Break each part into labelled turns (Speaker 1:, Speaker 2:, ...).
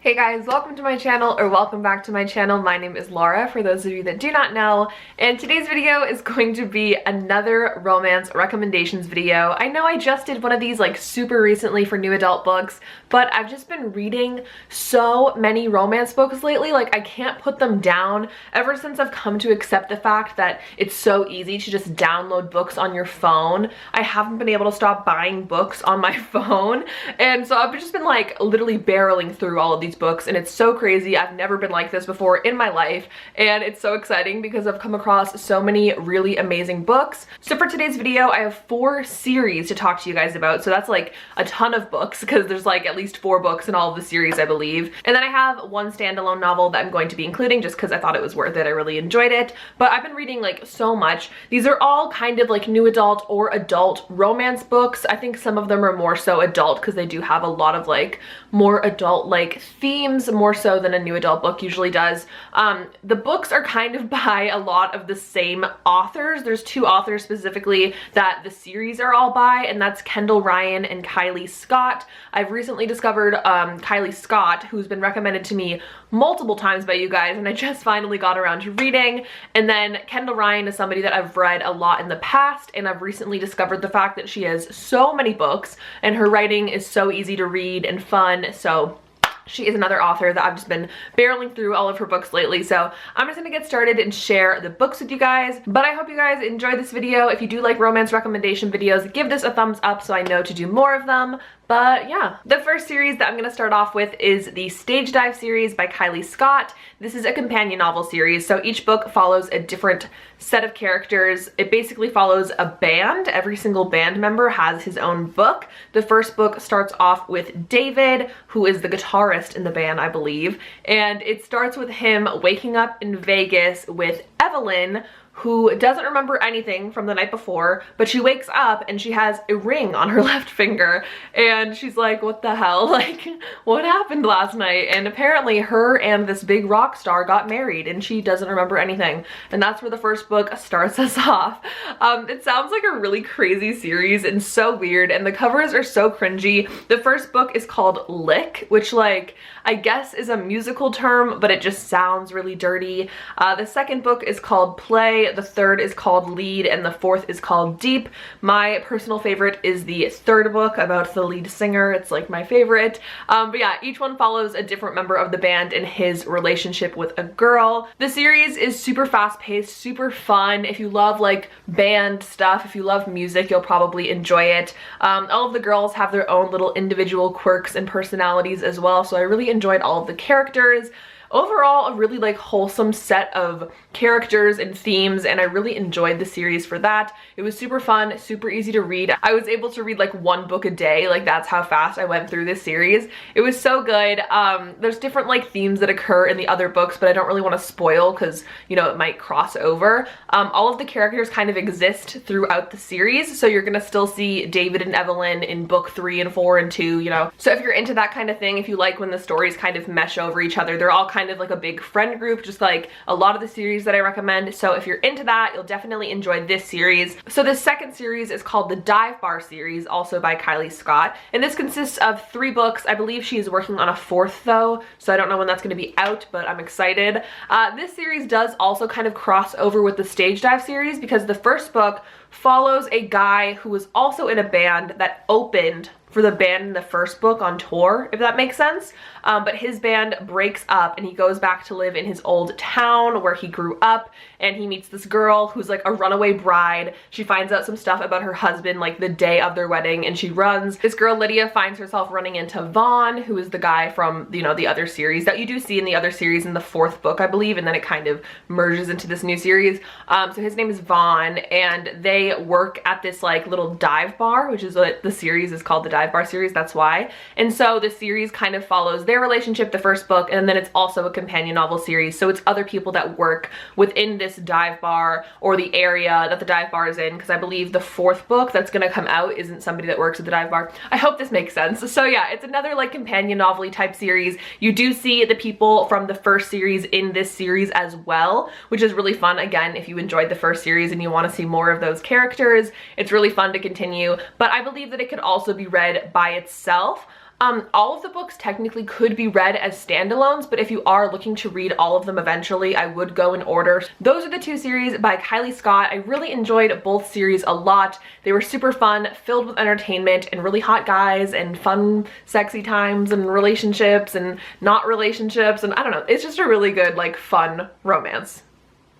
Speaker 1: Hey guys, welcome to my channel, or welcome back to my channel. My name is Laura, for those of you that do not know, and today's video is going to be another romance recommendations video. I know I just did one of these like super recently for new adult books, but I've just been reading so many romance books lately, like I can't put them down ever since I've come to accept the fact that it's so easy to just download books on your phone. I haven't been able to stop buying books on my phone, and so I've just been like literally barreling through all of these books, and it's so crazy. I've never been like this before in my life, and it's so exciting because I've come across so many really amazing books. So for today's video, I have 4 series to talk to you guys about, so that's like a ton of books because there's like at least 4 books in all of the series, I believe. And then I have one standalone novel that I'm going to be including just because I thought it was worth it. I really enjoyed it, but I've been reading like so much. These are all kind of like new adult or adult romance books. I think some of them are more so adult because they do have a lot of like more adult like themes, more so than a new adult book usually does. The books are kind of by a lot of the same authors. There's 2 authors specifically that the series are all by, and that's Kendall Ryan and Kylie Scott. I've recently discovered Kylie Scott, who's been recommended to me multiple times by you guys, and I just finally got around to reading. And then Kendall Ryan is somebody that I've read a lot in the past, and I've recently discovered the fact that she has so many books and her writing is so easy to read and fun. So she is another author that I've just been barreling through all of her books lately. So I'm just gonna get started and share the books with you guys. But I hope you guys enjoy this video. If you do like romance recommendation videos, give this a thumbs up so I know to do more of them. But yeah, the first series that I'm gonna start off with is the Stagedive series by Kylie Scott. This is a companion novel series, so each book follows a different set of characters. It basically follows a band. Every single band member has his own book. The first book starts off with David, who is the guitarist in the band, I believe, and it starts with him waking up in Vegas with Evelyn, who doesn't remember anything from the night before, but she wakes up and she has a ring on her left finger, and she's like, what the hell? Like, what happened last night? And apparently her and this big rock star got married and she doesn't remember anything. And that's where the first book starts us off. It sounds like a really crazy series and so weird, and the covers are so cringy. The first book is called Lick, which like I guess is a musical term, but it just sounds really dirty. The second book is called Play, the third is called Lead, and the fourth is called Deep. My personal favorite is the third book about the lead singer. It's like my favorite. But yeah, each one follows a different member of the band and his relationship with a girl. The series is super fast-paced, super fun. If you love like band stuff, if you love music, you'll probably enjoy it. All of the girls have their own little individual quirks and personalities as well, so I really enjoyed all of the characters. Overall, a really like wholesome set of characters and themes, and I really enjoyed the series for that. It was super fun, super easy to read. I was able to read like 1 book a day, like that's how fast I went through this series. It was so good. There's different like themes that occur in the other books, but I don't really want to spoil because, you know, it might cross over. All of the characters kind of exist throughout the series, so you're gonna still see David and Evelyn in book 3 and 4 and 2, you know. So if you're into that kind of thing, if you like when the stories kind of mesh over each other, they're all kind of like a big friend group, just like a lot of the series that I recommend. So if you're into that, you'll definitely enjoy this series. So the second series is called the Dive Bar series, also by Kylie Scott, and this consists of 3 books. I believe she's working on a 4th though, so I don't know when that's going to be out, but I'm excited. This series does also kind of cross over with the Stagedive series because the first book follows a guy who was also in a band that opened for the band in the first book on tour, if that makes sense. But his band breaks up and he goes back to live in his old town where he grew up, and he meets this girl who's like a runaway bride. She finds out some stuff about her husband like the day of their wedding, and she runs. This girl Lydia finds herself running into Vaughn, who is the guy from, you know, the other series that you do see in the other series in the 4th book, I believe, and then it kind of merges into this new series. So his name is Vaughn, and they work at this like little dive bar, which is what the series is called, the Dive Bar series, that's why. And so the series kind of follows their relationship, the first book, and then it's also a companion novel series, so it's other people that work within this dive bar or the area that the dive bar is in, because I believe the 4th book that's gonna come out isn't somebody that works at the dive bar. I hope this makes sense. So yeah, it's another like companion novel-y type series. You do see the people from the first series in this series as well, which is really fun. Again, if you enjoyed the first series and you want to see more of those characters, it's really fun to continue, but I believe that it could also be read by itself. All of the books technically could be read as standalones, but if you are looking to read all of them eventually, I would go in order. Those are the two series by Kylie Scott. I really enjoyed both series a lot. They were super fun, filled with entertainment and really hot guys and fun, sexy times and relationships and not relationships, and I don't know, it's just a really good, like, fun romance.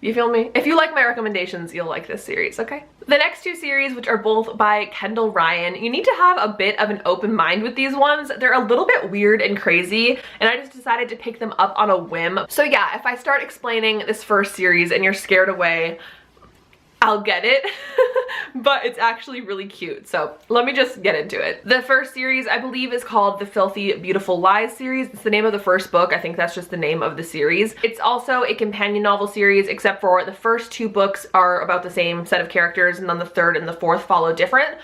Speaker 1: You feel me? If you like my recommendations, you'll like this series, okay? The next two series, which are both by Kendall Ryan, you need to have a bit of an open mind with these ones. They're a little bit weird and crazy, and I just decided to pick them up on a whim. So yeah, if I start explaining this first series and you're scared away, I'll get it, but it's actually really cute. So let me just get into it. The first series, I believe, is called the Filthy Beautiful Lies series. It's the name of the first book. I think that's just the name of the series. It's also a companion novel series, except for the first two books are about the same set of characters, and then the third and the fourth follow different.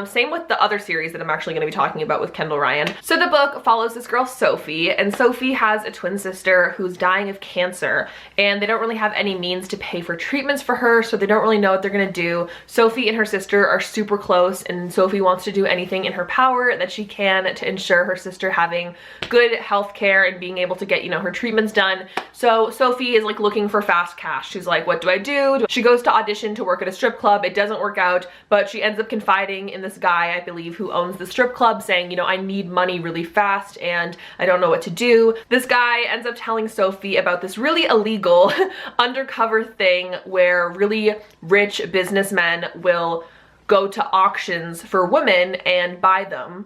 Speaker 1: Same with the other series that I'm actually going to be talking about with Kendall Ryan. So the book follows this girl, Sophie, and Sophie has a twin sister who's dying of cancer, and they don't really have any means to pay for treatments for her, so they don't really know what they're gonna do. Sophie and her sister are super close, and Sophie wants to do anything in her power that she can to ensure her sister having good health care and being able to get, you know, her treatments done. So Sophie is like looking for fast cash. She's like, what do I do? She goes to audition to work at a strip club. It doesn't work out, but she ends up confiding in this guy, I believe, who owns the strip club, saying, you know, I need money really fast and I don't know what to do. This guy ends up telling Sophie about this really illegal undercover thing where really rich businessmen will go to auctions for women and buy them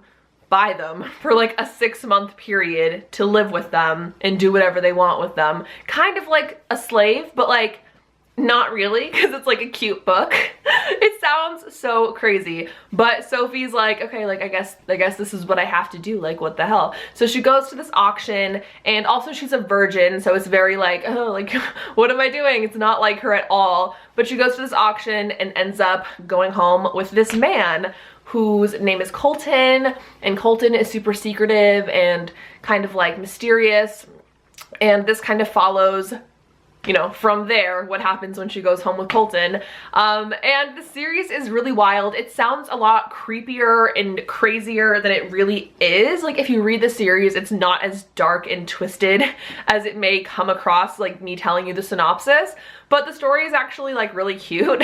Speaker 1: for like a 6-month period to live with them and do whatever they want with them. Kind of like a slave, but like not really, because it's like a cute book. It sounds so crazy, but Sophie's like, okay, like I guess this is what I have to do, like what the hell. So she goes to this auction, and also she's a virgin, so it's very like, oh, like what am I doing? It's not like her at all. But she goes to this auction and ends up going home with this man whose name is Colton, and Colton is super secretive and kind of like mysterious, and this kind of follows, you know, from there, what happens when she goes home with Colton. And the series is really wild. It sounds a lot creepier and crazier than it really is. Like, if you read the series, it's not as dark and twisted as it may come across, like me telling you the synopsis. But the story is actually like really cute,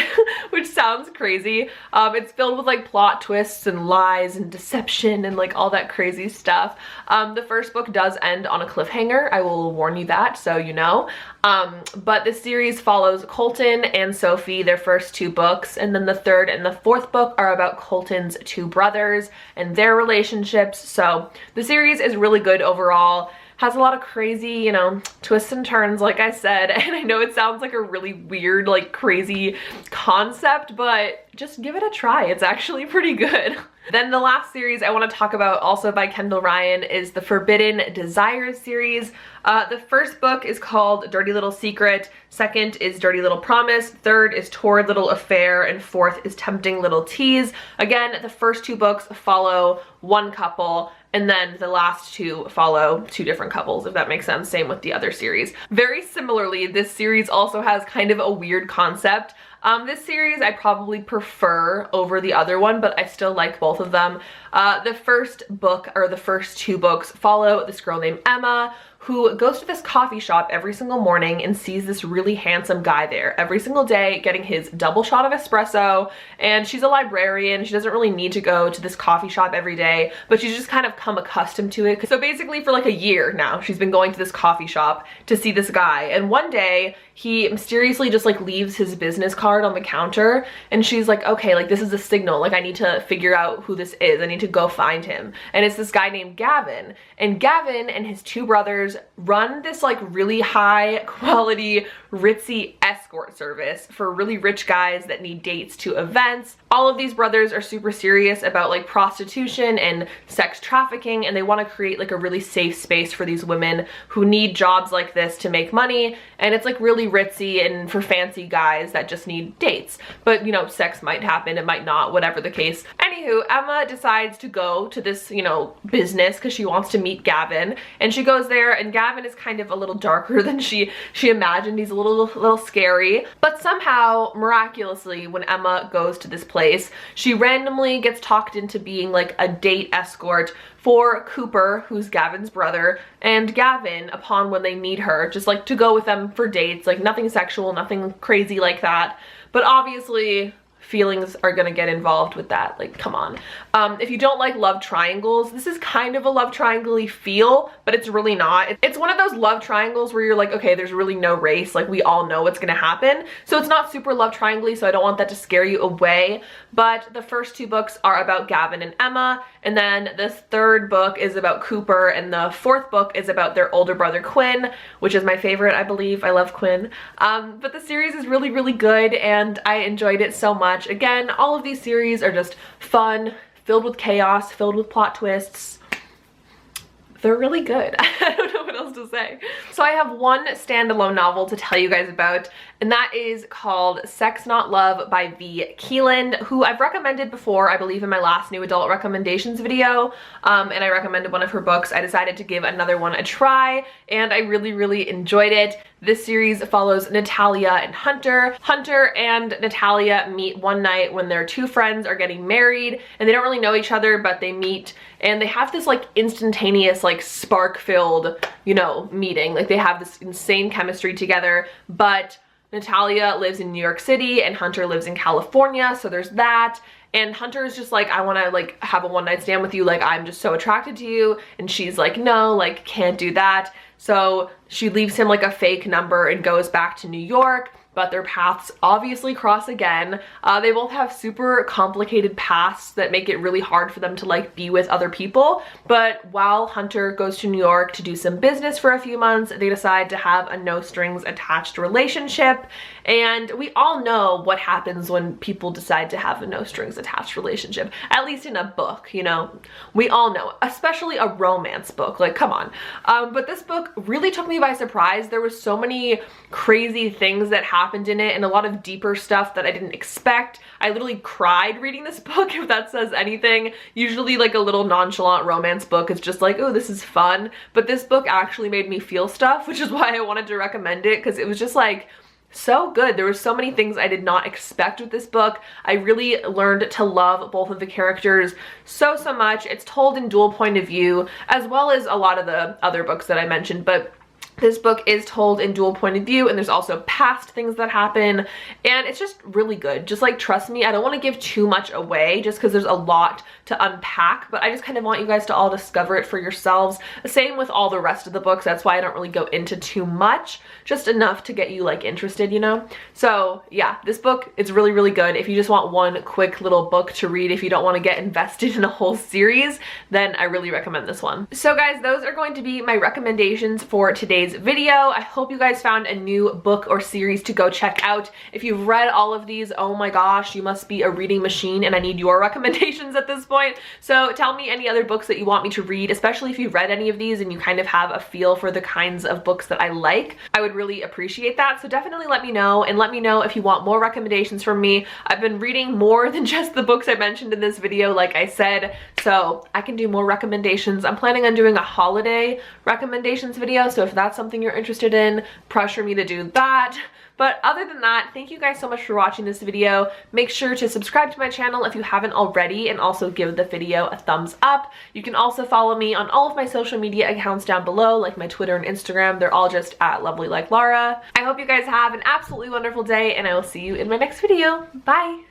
Speaker 1: which sounds crazy. It's filled with like plot twists and lies and deception and like all that crazy stuff. The first book does end on a cliffhanger. I will warn you that, so you know. But the series follows Colton and Sophie, their first two books, and then the third and the fourth book are about Colton's two brothers and their relationships. So the series is really good overall. Has a lot of crazy, you know, twists and turns, like I said, and I know it sounds like a really weird, like crazy concept, but just give it a try. It's actually pretty good. Then the last series I want to talk about, also by Kendall Ryan, is the Forbidden Desires series. The first book is called Dirty Little Secret, second is Dirty Little Promise, third is Torrid Little Affair, and fourth is Tempting Little Tease. Again, the first two books follow one couple, and then the last two follow two different couples, if that makes sense. Same with the other series. Very similarly, this series also has kind of a weird concept. This series I probably prefer over the other one, but I still like both of them. The first book, or the first two books, follow this girl named Emma, who goes to this coffee shop every single morning and sees this really handsome guy there every single day getting his double shot of espresso. And she's a librarian. She doesn't really need to go to this coffee shop every day, but she's just kind of come accustomed to it. So basically for like a year now, she's been going to this coffee shop to see this guy. And one day he mysteriously just like leaves his business card on the counter, and she's like, okay, like this is a signal, like I need to figure out who this is. I need to go find him. And it's this guy named Gavin, and Gavin and his two brothers run this like really high quality ritzy escort service for really rich guys that need dates to events. All of these brothers are super serious about like prostitution and sex trafficking, and they want to create like a really safe space for these women who need jobs like this to make money. And it's like really ritzy and for fancy guys that just need dates, but you know, sex might happen, it might not, whatever the case. Anywho, Emma decides to go to this, you know, business because she wants to meet Gavin, and she goes there, and Gavin is kind of a little darker than she imagined. He's a little scary, but somehow miraculously when Emma goes to this place, she randomly gets talked into being like a date escort for Cooper, who's Gavin's brother, and Gavin upon when they meet her, just like to go with them for dates, like nothing sexual, nothing crazy like that. But obviously feelings are gonna get involved with that, like come on. If you don't like love triangles, this is kind of a love triangle-y feel, but it's really not. It's one of those love triangles where you're like, okay, there's really no race, like we all know what's gonna happen. So it's not super love triangle-y, so I don't want that to scare you away. But the first 2 books are about Gavin and Emma, and then this 3rd book is about Cooper, and the 4th book is about their older brother Quinn, which is my favorite, I believe. I love Quinn. But the series is really, really good, and I enjoyed it so much. Again, all of these series are just fun, filled with chaos, filled with plot twists. They're really good. I don't know what else to say. So I have one standalone novel to tell you guys about, and that is called Sex Not Love by V. Keeland, who I've recommended before, I believe in my last new adult recommendations video, and I recommended one of her books. I decided to give another one a try, and I really, really enjoyed it. This series follows Natalia and Hunter. Hunter and Natalia meet one night when their 2 friends are getting married, and they don't really know each other, but they meet, and they have this like instantaneous, like spark-filled, you know, meeting. Like they have this insane chemistry together, but Natalia lives in New York City and Hunter lives in California, so there's that. And Hunter is just like, I want to like have a one-night stand with you, like I'm just so attracted to you, and she's like, no, like can't do that. So she leaves him like a fake number and goes back to New York, but their paths obviously cross again. They both have super complicated pasts that make it really hard for them to like be with other people. But while Hunter goes to New York to do some business for a few months, they decide to have a no strings attached relationship. And we all know what happens when people decide to have a no strings attached relationship, at least in a book, you know, we all know, especially a romance book, like come on. But this book really took me by surprise. There was so many crazy things that happened in it and a lot of deeper stuff that I didn't expect. I literally cried reading this book, if that says anything. Usually like a little nonchalant romance book is just like, oh, this is fun. But this book actually made me feel stuff, which is why I wanted to recommend it, because it was just like so good. There were so many things I did not expect with this book. I really learned to love both of the characters so much. It's told in dual point of view, as well as a lot of the other books that I mentioned, but this book is told in dual point of view, and there's also past things that happen, and it's just really good. Just like trust me, I don't want to give too much away just because there's a lot to unpack, but I just kind of want you guys to all discover it for yourselves. Same with all the rest of the books. That's why I don't really go into too much, just enough to get you like interested, you know? So yeah, this book is really, really good. If you just want one quick little book to read, if you don't want to get invested in a whole series, then I really recommend this one. So guys, those are going to be my recommendations for today's video. I hope you guys found a new book or series to go check out. If you've read all of these, oh my gosh, you must be a reading machine, and I need your recommendations at this point. So tell me any other books that you want me to read, especially if you've read any of these and you kind of have a feel for the kinds of books that I like. I would really appreciate that. So definitely let me know, and let me know if you want more recommendations from me. I've been reading more than just the books I mentioned in this video, like I said, so I can do more recommendations. I'm planning on doing a holiday recommendations video, so if that's something you're interested in, pressure me to do that. But other than that, thank you guys so much for watching this video. Make sure to subscribe to my channel if you haven't already, and also give the video a thumbs up. You can also follow me on all of my social media accounts down below, like my Twitter and Instagram. They're all just at lovelyLikeLara. I hope you guys have an absolutely wonderful day, and I will see you in my next video. Bye!